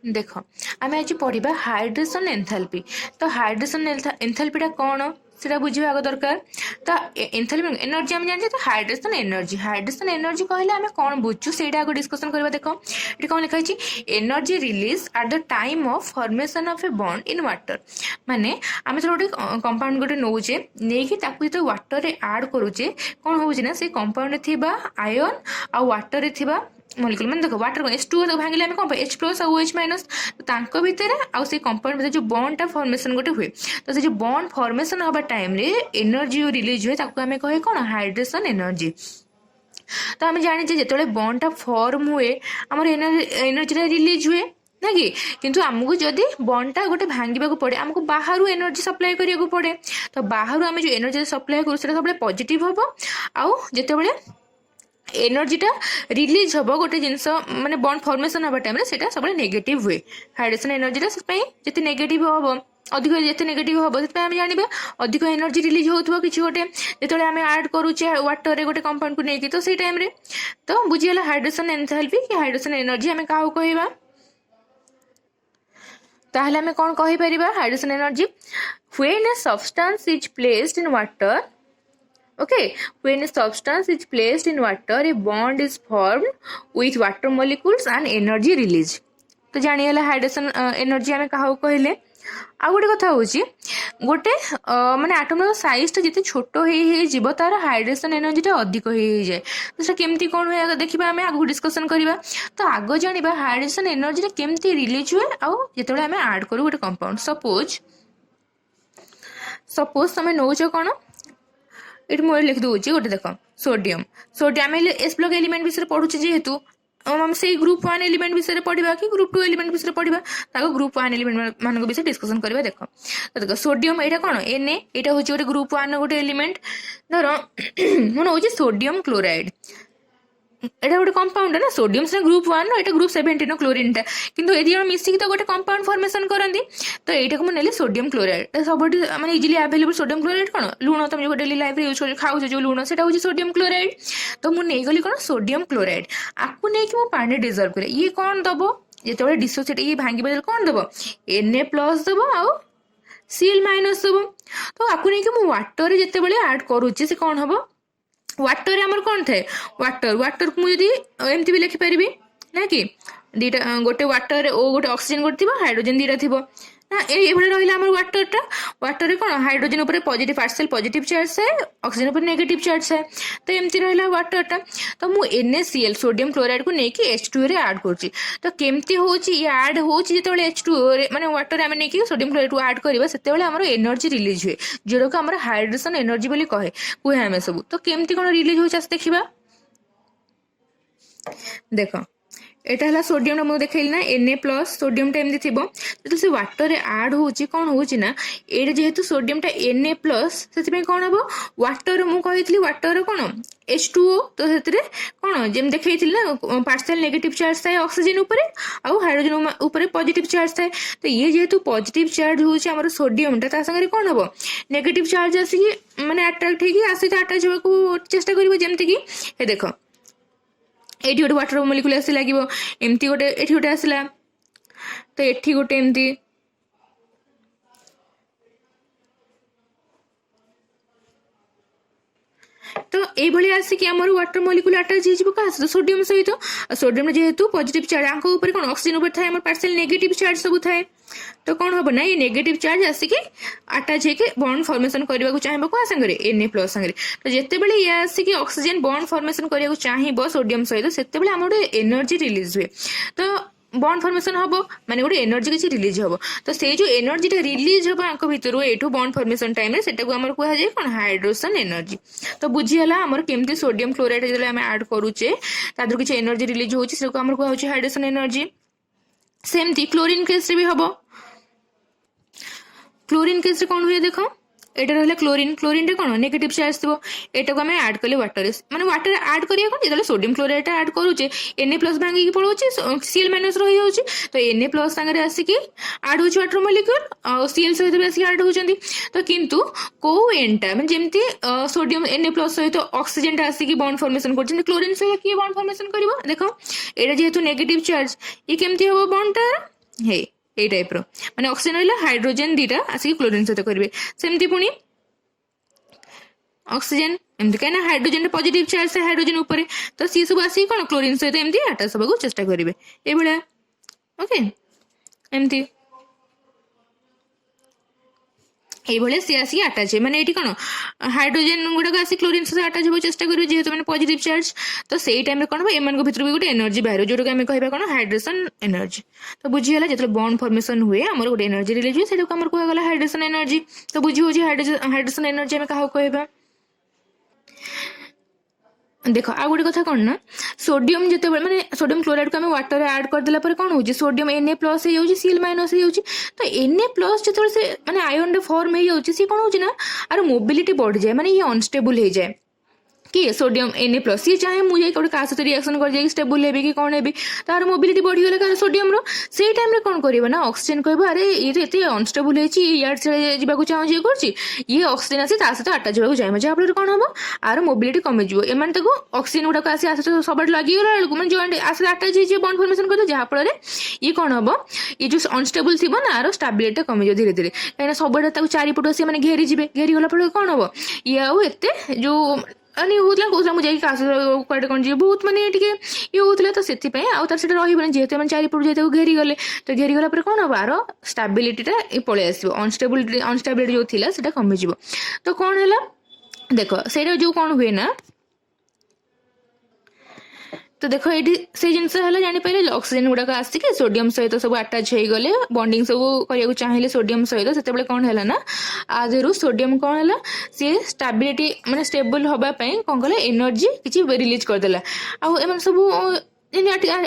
देख आम आज पढ़ा हाइड्रेशन एंथैल्पी। तो हाइड्रेशन एंथैल्पीटा कौन सेटा बुझे आग दरकार। तो एंथैल्पी एनर्जी आम जाने तो हाइड्रेशन एनर्जी कहले आम कौन बुझु से आग डिस्कसन करवा। देख ये कौन लिखाई energy release at the time of formation of a bond in water. माने आम जो गोटे कंपाउंड गोटे नौचे नहीं जो वाटर रे ऐड करूचे कौन हो से कंपाउंड थिबा आयन आ वाटर रे थिबा मॉलिक्यूल मैंने देखो वाटर H2 भांगिले आम कौन H प्लस और OH माइनस तो भितर आउ से कंपाउंड भितर जो बॉन्ड टा फॉर्मेशन गोटे हुए तो से जो बॉन्ड फॉर्मेशन हवा टाइम रे एनर्जी रिलीज हुए ताको आम कहे कौन हाइड्रेशन एनर्जी। तो आम जाने जो बॉन्ड टा फॉर्म हुए आम एनर्जी रिलीज हुए ना कि किंतु आमको जदि बॉन्डटा गोटे भांगा पड़े आमको बाहर एनर्जी सप्लाई करिया पड़े। तो बाहर आम जो एनर्जी सप्लाई करूँ सब पॉजिटिव हम आउ जिते एनर्जीटा रिलीज हम गोटे जिनस माने बॉन्ड फॉर्मेशन हवा टाइम से सब नेगेटिव हुए। हाइड्रेशन एनर्जीटा जिते नेगेटिव हम अधिक जिते नेगेटिव हम से आम जाना अधिक एनर्जी रिलीज होता किसी गोटे जो आम ऐड करुचे वाटर रे गोटे कंपाउंड को लेकिन तो से टाइम तो बुझीगला हाइड्रेशन एंथैल्पी कि हाइड्रेशन एनर्जी आम क्या कहवा। ताहले आम कौन कहि परिबा hydration energy when a substance is placed in water. Okay, when a substance is placed in water, a bond is formed with water molecules and energy release. तो जानिए हाइड्रेशन एनर्जी आम क्या कहले। आ गोटे कथा हूँ गोटे माने आटम साइज जिते छोट हो तार हाइड्रेशन एनर्जीटा अधिक हो जाए। तो से केमती कौन हुए देखा आम आगे डिस्कसन करवा। तो आग जाना हाइड्रेशन एनर्जी केमती रिलीज हुए आउ जो आम ऐड करूँ गोटे कंपाउंड सपोज तुम नौच कौन ये मुझे लिखि दूसरी गोटे देख सोडियम आम एस ब्लॉक एलिमेंट विषय पढ़ुचे जेहेतु हम से ग्रुप 1 एलिमेंट विषय पढ़ा कि ग्रुप 2 एलिमेंट विषय पढ़ा ग्रुप 1 एलिमेंट मान विषय डिस्कसन करवा। देख तो देख सोडियम यहाँ कौन Na यहाँ हूँ गोटे ग्रुप 1 गोटे एलिमेंट धर मन हूँ सोडियम क्लोराइड एटा गोटे कंपाउंड ना सोडियम से ग्रुप 1 एटा ग्रुप 17 क्लोरीन टा किंतु ए दिजन मिसिक तो गोटे कंपाउंड फॉर्मेशन करती। तो यहाँ को मुझे सोडियम क्लोराइड सब माने इजिली अवेलेबल सोडियम क्लोराइड कौन लुण तुम जो डेली लाइफ यूज कर खाऊ जो लुण से सोडियम क्लोराइड। तो मुझे गली कौन सोडियम क्लोराइड आपको नहीं मो पानी डिजर्व करे ये कौन दब जो डिसोसिएट ये भांगे कौन दब Na प्लस दब आउ Cl माइनस दब। तो आपको नहीं मो वाटर जिते ऐड करुचे से कौन हम वाटर आमर कौन थाए वाटर को मुझे एमती भी लिखिपारि ना कि दीटा गोटे वाटर ओ गोटे ऑक्सीजन गोटे हाइड्रोजन दीटा थी ना ये रहा वाटर रे कौन हाइड्रोजन उपर पॉजिटिव पार्शियल पॉजिटिव चार्ज है ऑक्सीजन उपर नेगेटिव चार्ज है। तो एमती रहा वाटरटा तो मुझे NaCl सोडियम क्लोराइड को लेकिन H2 रे ऐड करुँची। तो केमती हो ऐड हो H2 माने वाटर आम नहीं सोडियम क्लोराइड को ऐड करवा से एनर्जी रिलीज हुए जोड़ा को आम हाइड्रेशन एनर्जी बोली कहे आम सब। तो केमती कौन रिलीज हो देखा देख एटा है सोडियम मुझे देखली ना Na प्लस सोडियम टा एमती थी से वाटर ऐड होची कौन होची ना ये जेहेतु सोडियम टा Na प्लस से कौन हम वाटर मुझे वाटर कौन H2O। तो से कौन जमी देखी ना पार्शियल नेगेटिव चार्ज थाए ऑक्सीजन उपर आउ हाइड्रोजन उपर पॉजिटिव चार्ज थाए। तो ये जेहेतु पॉजिटिव चार्ज होची हमर सोडियम टा संगे कौन हम नेगेटिव चार्ज आसिक माने अट्रैक्ट होगी आसिक अटैच होगा चेष्टा करिवो जेमति कि ए देखो ये गोटे वाटर मॉलिक्यूल आसी लगे एमती गोटे ये गोटे आसला तो ये गोटे एमती तो ये आसिक आमर वाटर मॉलिक्यूल अटैच हो सोडियम सहित सोडियम जेहेतु पॉजिटिव चार्ज आंक ऊपर कौन ऑक्सीजन ऊपर थाए पार्शियल नेगेटिव चार्ज सब थाए। तो कौन हम ना ये नेगेटिव चार्ज आसिक अटैच होकर बॉन्ड फॉर्मेशन करने को चाहिए क्या संगे Na प्लस संगे। तो जिते बड़े ये आसिक ऑक्सीजन बॉन्ड फॉर्मेशन करने को चाहिए सोडियम सहित से आम गोटे एनर्जी रिलीज हुए। तो बॉन्ड फॉर्मेशन हम माने गोटे एनर्जी किसी रिलीज हम। तो से जो एनर्जीटा रिलीज हम आंक भितर एठू बॉन्ड फॉर्मेशन टाइम से कहुए कौन हाइड्रेशन एनर्जी। तो बुझीगला आमर केमती सोडियम क्लोराइड जो आम ऐड करुचे तादर किसी एनर्जी रिलीज होची कहुए हाइड्रेशन एनर्जी। सेमती क्लोरीन केस भी हम क्लोरीन केस कौन हुए देख एटा रहा क्लोरीन कौन नेगेटिव चार्ज थी एटा को आम ऐड कले वाटर माने वाटर ऐड करिया कौन जो सोडियम क्लोराइड ऐड करुचे Na प्लस भांगी पड़ोचे Cl माइनस रही जाऊँगी। तो Na प्लस सागर आसिक ऐड हो वाटर मॉलिक्यूल और Cl सहित भी आसिक ऐड होती। तो किंतु को एंटा मैं जमती सोडियम Na प्लस सहित ऑक्सीजन आसिक बॉन्ड फॉर्मेशन कर क्लोरीन सहित किए बॉन्ड फॉर्मेशन कर देख ये जेहेतु नेगेटिव चार्ज ये केमती हम बॉन्डटा हे ଏଇ ଟାଇପ୍ର ମାନେ ଅକ୍ସିଜେନ୍ ରହିଲା ହାଇଡ୍ରୋଜେନ୍ ଦୁଇଟା ଆସିକି କ୍ଲୋରିନ୍ ସହିତ କରିବେ। ସେମିତି ପୁଣି ଅକ୍ସିଜେନ୍ ଏମିତି କାହିଁକିନା ହାଇଡ୍ରୋଜେନ୍ ପଜିଟିଭ ଚାର୍ଜ ଥାଏ ହାଇଡ୍ରୋଜେନ୍ ଉପରେ, ତ ସିଏ ସବୁ ଆସିକି କ'ଣ କ୍ଲୋରିନ୍ ସହିତ ଏମିତି ଆଟାଚ୍ ହେବାକୁ ଚେଷ୍ଟା କରିବେ ଏଇଭଳିଆ। ଓକେ, ଏମିତି এইভাবে সি আসি আটাচ হয়ে মানে এটি কোণ হাইড্রোজেন গুড়াক আসি ক্লোরিন সহ আটাচ হওয়ার চেষ্টা করবে যেহেতু মানে পজিটিভ চার্জ, তো সেই টাইমে কোণ হব এମାନଙ୍କ ভিতর বি গোটে এনর্জি বাহার যেটাকে আমি কহবা কোণ হাইড্রেশন এনর্জি। তো বুঝিগলা যেতে বন্ড ফর্মেশন হুয়ে আমার গোটে এনর্জি রিলিজ হুয়ে সেটাকে আমার কুহগলা হাইড্রেশন এনর্জি। তো বুঝি হচ্ছে হাইড্রেশন এনর্জি আমি কাহাକୁ কহবা। देख आ गोटे कथा कौन ना सोडियम जिते मैंने सोडियम क्लोराइड को आम वाटर ऐड करदेला कौन हो सोडियम Na+ हो Cl- हो तो Na+ जो से मैंने आयन फॉर्म हो सी कौन हो आर मोबिलिटी बढ़ जाए माने ये अनस्टेबल हो जाए किए सोडियम Na+ सी चाहे मुझे गोटे क्या सहित रिएक्शन कर स्टेबल हे कि कौन है तार मोबिलिटी बढ़ीगला क्या सोडियम रो टाइम कौन कर ना ऑक्सीजन कह अरे ये तो ये अनस्टेबल होड से जावाक चाहे ये ऑक्सीजन आसी सहित आटाच होगा चाहिए जहाँफल कौन हम are mobility kameez M oxygen गुड़ाक आसी सब लगिगला बेलू मैं जॉइंट आसी आटाच हो बॉन्ड फॉर्मेशन कर जहाँफल ये कौन हम ये जो अनस्टेबल थी ना आर स्टेबिलिटी कमिज धीरे धीरे कहीं सब चारिपट सी मैंने घेरीजे घेरीगला फल कौन हम ये आउ एत जो होता कौन मुझे कड़े कौन जी बहुत मानने ये होता तो से तार से रही जेहतु मैंने चारिपट जाए घेरीगले तो घेरीगला कौन हम आर स्टेबिलिटीटा पलि आस अनस्टेबिलिटी जो थी से कमिज। तो कौन है देख से जो कौन हुए ना तो देख ये से जिनस है जापर ऑक्सीजन गुड़ाक आसिक सोडियम सहित सब आटाच हो गले बॉन्डिंग सब करने चाहिए सोडियम सहित से कौन है ना आधु सोडियम कौन है सी स्टेबिलिटी माने स्टेबल होगापी कौन कले एनर्जी किसी रिलीज करदेला आम सब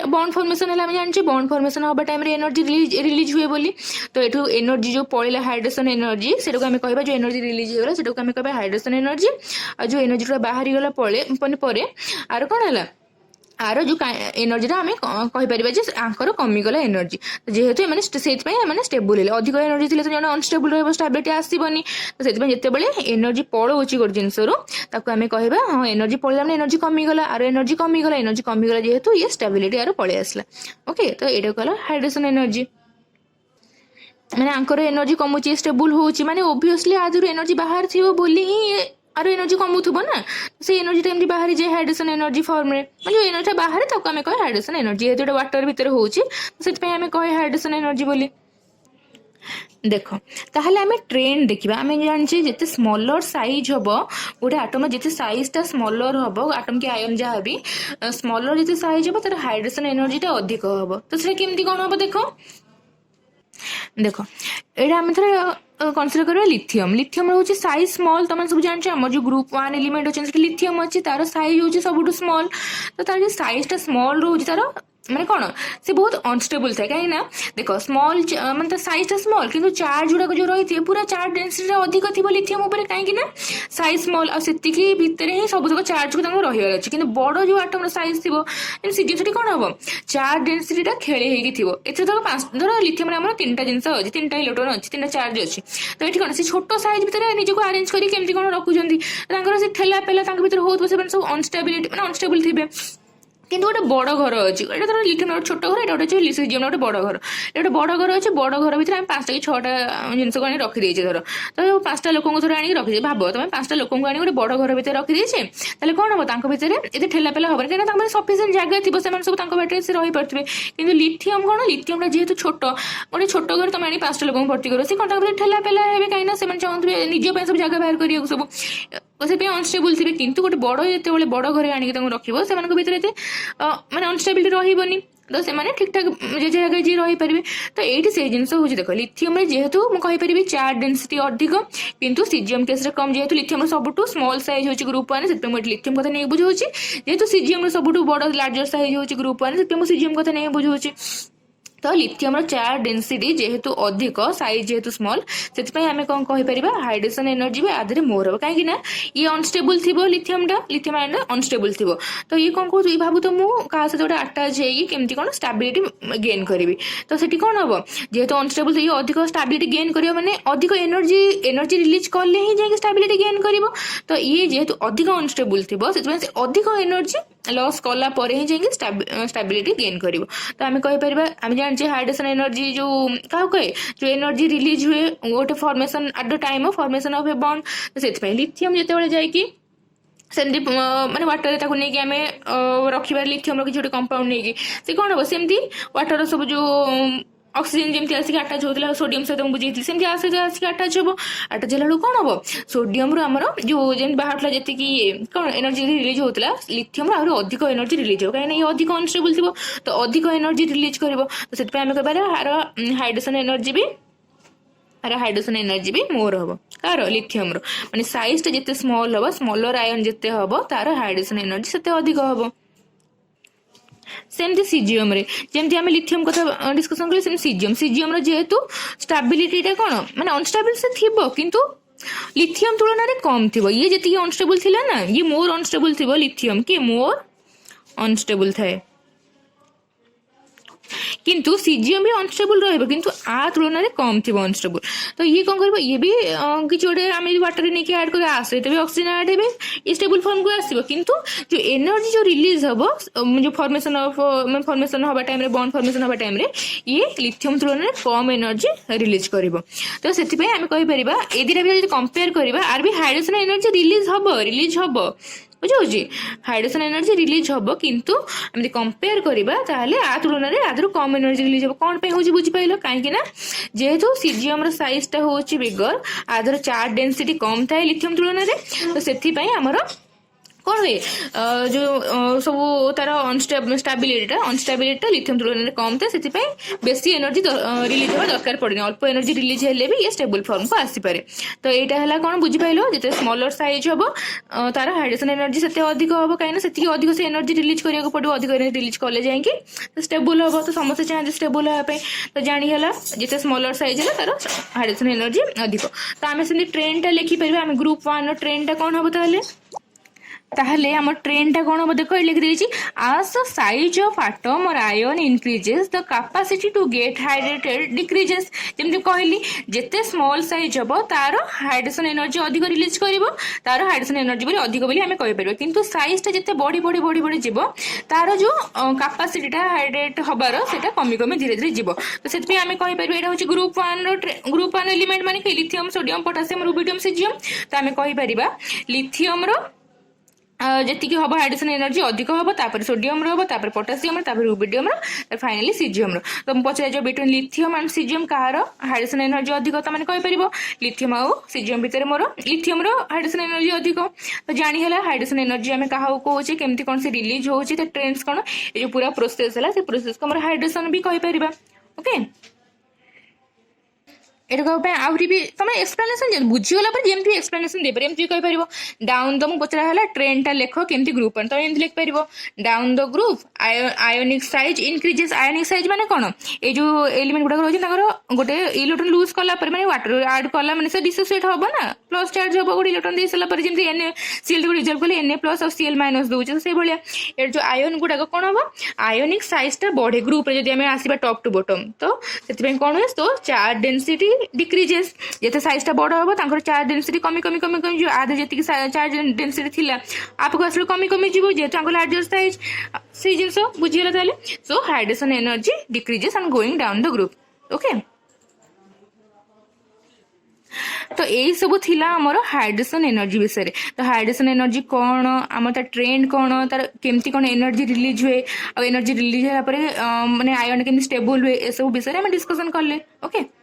बॉन्ड फॉर्मेशन है जाने बॉन्ड फॉर्मेशन हवा टाइम एनर्जी रिलीज हुए बोली तो ये एनर्जी जो पड़ेगा हाइड्रेशन एनर्जी से कह जो एनर्जी रिलीज होगा से कह हाइड्रेशन एनर्जी और जो एनर्जी बाहरी गला पर आर कौन है आर जो एनर्जी आम कहीपर आंकर कमिगला एनर्जी जेहेतु मैंने से स्टेबल है अधिक एनर्जी थी तो जब अनस्टेबल रहा स्टेबिलिटी आसबनी तो से जिते एनर्जी पलाऊँच गोटे जिनस आम कह हाँ एनर्जी पड़ा मैंने एनर्जी कमिगला आर एनर्जी कमिगला जेहेतु ये स्टेबिलिटी आर पलि आसला। ओके, तो ये कहला हाइड्रेशन एनर्जी मैंने आंकर एनर्जी कमुची स्टेबल होची माने ओब्वियसली आदि एनर्जी बाहर थी बोली ही आर एनर्जी कमुथुबो ना से एनर्जी एमती बाहरी जाए हाइड्रेशन एनर्जी फॉर्म रे जो एनर्जी बाहर ताको आम कहे हाइड्रेशन एनर्जी जेहेतु वाटर भितर होची से आम कहे हाइड्रेशन एनर्जी बोली। देख ताहले आम ट्रेंड देखा आम जानी जिते स्मॉलर साइज हम गोटे आटम जिते साइजटा स्मॉलर हम आटम के आयन जहाँ भी स्मॉलर जिते साइज हम तार हाइड्रेशन एनर्जीटा अधिक हम तो से केमती कौन हम देख देख ये आम थोड़ा कनसीडर करा लिथियम लिथियम रोचे साइज स्मॉल तुम सब जानते आम जो ग्रुप 1 एलिमेंट अच्छे लिथियम अच्छी तार साइज हूँ सब स्मॉल तो तार जो साइजटा स्मॉल रोचे तार माने कौन से बहुत अनस्टेबल थाए कहीं देख स्मॉल माने साइजटा स्मॉल किंतु चार्ज गुड़ाक जो रही है पूरा चार्ज डेंसिटी अधिक थी लिथियम कहीं साइज स्मॉल आती भितर ही सब तक चार्ज को रही अच्छे कि बड़ जो आटम साइज थी से जिनस कौन हम चार्ज डेंसिटीटा खेले होती धर लिथियम आम 3टा जिन अच्छी 3टा इलेक्ट्रॉन अच्छी 3टा चार्ज अच्छी तो ये कौन से छोट साइज भितर निजक आरेंज करके कौन रखुच्च से ठेला पेला भर हो सब अनस्टेबिलिटी मैंने अनस्टेबल थे किंतु गोटे बड़ घर अच्छी ये तो लिथियम गोटे छोट घर ये गोटे लिथियम गोटे बड़ घर ये गोटे बड़ घर अच्छे बड़ घर भितर 5टा कि 6टा जिन को रखीदे धर तो 5टा लोक थोड़ा आनी रखी भाव तुम 5टा लोक आनी गोटे बड़ घर भितर रखीदे ताले कौन हम भितर ये ठेला पेला हम कहीं सफिसीयंट जगह थी सब बाटर से रही पारे कि लिथियम कौन लिथियम जेहेतु छोट गोटे छोट घर तुम आनी 5टा लोक भर्ती कर सी कौन ठेला पेला है कहीं से चाहते निज सब जगह बाहर करा सब से अनस्टेबल थे किंतु गोटे बड़ जिते बड़ घर आनिक रखिए से माने अनस्टेबिलिटी रही तो से ठीक ठाक जगह जी रही पारे तो ये से जिन हूँ देख लिथियम जेहेतु मुझे चार्ज डेंसिटी अधिक किंतु सीजियम केस कम जेहेतु लिथियम सब स्मॉल साइज हो ग्रुप 1 से मुझे लिथियम कथा नहीं बुझाऊँ जेहेतु सीजियम सब बड़ लार्जर साइज हो ग्रुप 1 से सीजियम कथा नहीं बुझाऊँ तो लिथियम चार्ज डेंसिटी जेहेतु अधिक साइज जेहेतु स्मॉल से आम कौन कहीपर हाइड्रेशन एनर्जी भी आधे मोर हम कहीं ये अनस्टेबल थी लिथियम आयन अनस्टेबल थी तो ये कौन कह भाव तो मुझे सहित गोटे आटाच होमती कौन स्टेबिलिटी गेन करी तो से कौन हम जेहेतु अनस्टेबल ये अधिक स्टेबिलिटी गेन कर मैंने अधिक एनर्जी रिलीज कले ही जाए स्टेबिलिटी गेन कर तो ये जेहेतु अधिक अनस्टेबल थी से अधिक एनर्जी लॉस कला पर ही जाइए स्टेबिलिटी गेन करिवो। तो आम कहीपर आम जाने हाइड्रेशन एनर्जी जो क्या कहे जो एनर्जी रिलीज हुए गोटे formation at the time of formation of a bond. तो से लिथियम जिते जाइए सेमती माने वाटर ताको नहीं कि आम रखिबार लिथियम किसी गोटे कंपाउंड नहीं से कौन हम सेमती वाटर सब जो ऑक्सीजन जमी आसिक आटाच होता सोडियम सहित बुझे सेमती आसिक आटाच हम आटाच है कौन हम सोडियम रमर जो जमी बाहर जी कौन एनर्जी रिलीज होता लिथियम आहरी अधिक एनर्जी रिलीज हो कहीं अधिक अनस्टेबल थी तो अधिक एनर्जी रिलीज कर तो आम कह हाइड्रेशन एनर्जी भी हाइड्रेशन एनर्जी भी मोर हम कार लिथियम माने साइज टा जिते स्मॉल हम स्मॉलर आयन जिते हम तार हाइड्रेशन एनर्जी सेते अधिक हम। सेमती सीजियम रे जेमती आम लिथियम कथा डिस्कसन कले सीजियम सीजियम जेहेतु स्टेबिलिटी कौन माने अनस्टेबल से थिबो किंतु लिथियम तुलन में कम थी ये जी अनस्टेबल थिला ना ये मोर अनस्टेबल थी लिथियम कि मोर अनस्टेबल थाए किंतु सीजियम भी अनस्टेबल रहिबो किंतु आ तुलन में कम थी अनस्टेबल। तो ये कौन कर ये भी किसी गोटे आम वाटर नहीं कि ऐड कर आसे तो ऑक्सीजन ऐड हे ये स्टेबल फॉर्म को आसो किंतु जो एनर्जी जो रिलीज हम जो फॉर्मेशन हवा टाइम रे बॉन्ड फॉर्मेशन हवा टाइम रे ये लिथियम तुलन में कम एनर्जी रिलीज करिवो। तो से आम कहीपर ए दिटा भी कंपेयर करवा आर भी हाइड्रेशन एनर्जी रिलीज हम बुझे हाइड्रेशन एनर्जी रिलीज हम किंतु आम कंपेयर करवा आ तुलन में आदर कम एनर्जी रिलीज हम कौन पे होची बुझी पाइल कहीं जेहेतु सीजियम रो साइज टा होची बिगर आदर चार्ज डेंसिटी कम थाए लिथियम तुलन में तो से आमर कौन हुए जो सब तार अनस्टेबिलिटी लिथियम तुलन में कम था से बेसी एनर्जी रिलीज हवा दरकार पड़े अल्प एनर्जी रिलीज हेले भी ये स्टेबल फॉर्म को आसीपे। तो यहाँ है कौन बुझीपाल जिते स्मॉलर साइज हम तार हाइड्रेशन एनर्जी से अधिक हम कहीं से अधिक से एनर्जी रिलीज करा पड़ो अधिक एनर्जी रिलीज कले जाकि स्टेबल हम। तो समस्त चाहते स्टेबल होगापी तो जानीगला जिते स्मॉलर साइज है तार हाइड्रेशन एनर्जी अधिक। तो आम से ट्रेंड टा लिखिपर आम ग्रुप 1 रो ट्रेंड टा कौन हम ताहले आम ट्रेन टा कौन हम देख लिखी as the size of atom or ion increases the capacity to get hydrated decreases। जमती कहली जिते स्मॉल साइज हम तार हाइड्रेशन एनर्जी अधिक रिलीज कर तार हाइड्रेशन एनर्जी भी अधिक बोली आम कहीपर किंतु साइज टा जिते बढ़ी बढ़ी बढ़ी बढ़ी जीव तार जो कैपेसिटीटा हाइड्रेट हबार सेटा कमी कमी धीरे धीरे जीव। तो से आम कहीपर यहाँ हूँ ग्रुप 1 एलिमेंट माने कि lithium sodium potassium rubidium caesium. तो आम कहीपर लिथियम जी हम हाइड्रेशन एनर्जी अधिक हम तापर सोडियम हम तापर पोटासियम तापर रुबिडियम फाइनली सीजियम। तो पचार जो between lithium and caesium Kahar hydration energy अधिक तो मैंने कहीपर लिथियम आउ सीजियम भितर मोर लिथियम हाइड्रेशन एनर्जी अधिक। तो जानीगला हाइड्रेशन एनर्जी आम क्या कहे केमती कौन से रिलीज होची तो ट्रेंड्स कौन ये जो पूरा प्रोसेस है से प्रोसेस को मोर हाइड्रेशन भी कहीपर ओके। एटा आहरी भी तुम एक्सप्लेनेशन बुझीगला जमी एक्सप्लेनेशन दे पारे कहीपर डाउन द मुझे पचरा ट्रेन टा लेख केमती ग्रुप तुम एमती लिखिपर down the group ionic size increases. Ionic size माने कौन ये जो एलिमेंट गुड़ाक रही गोटे इलेक्ट्रॉन लूज कला माने वाटर ऐड कला माने से डिसोसिएट हम ना प्लस चार्ज हम गोटे इलेक्ट्रॉन दे सारा जमी NaCl को रिजल्व कले Na प्लस और Cl माइनस दूचे से भाया ये जो आयन गुड़ाक कौन हम आयोनिक साइज टा बढ़े ग्रुप जब आम आसवा टॉप टू बॉटम तो से कौन हुए तो चार्ज डेंसिटी डिक्रीजेस जिते साइज टा बड़ हम चार्ज डेंसिटी कमी कमी कमी कमी जो आधे जी चार्ज डेंसिटी थी आपको आस कमी कमी जीव जेहेतु लार्जर साइज से जिन बुझीगला। So hydration energy decreases and going down the group okay. तो यही सब थिला आमर हाइड्रेशन एनर्जी विषय। तो हाइड्रेशन एनर्जी कौन आम ट्रेंड कौन तार केमती कौन एनर्जी रिलीज हुए और एनर्जी रिलीज होगा माने आयन केमती स्टेबल हुए ये सब विषय में डिस्कसन कले ओके।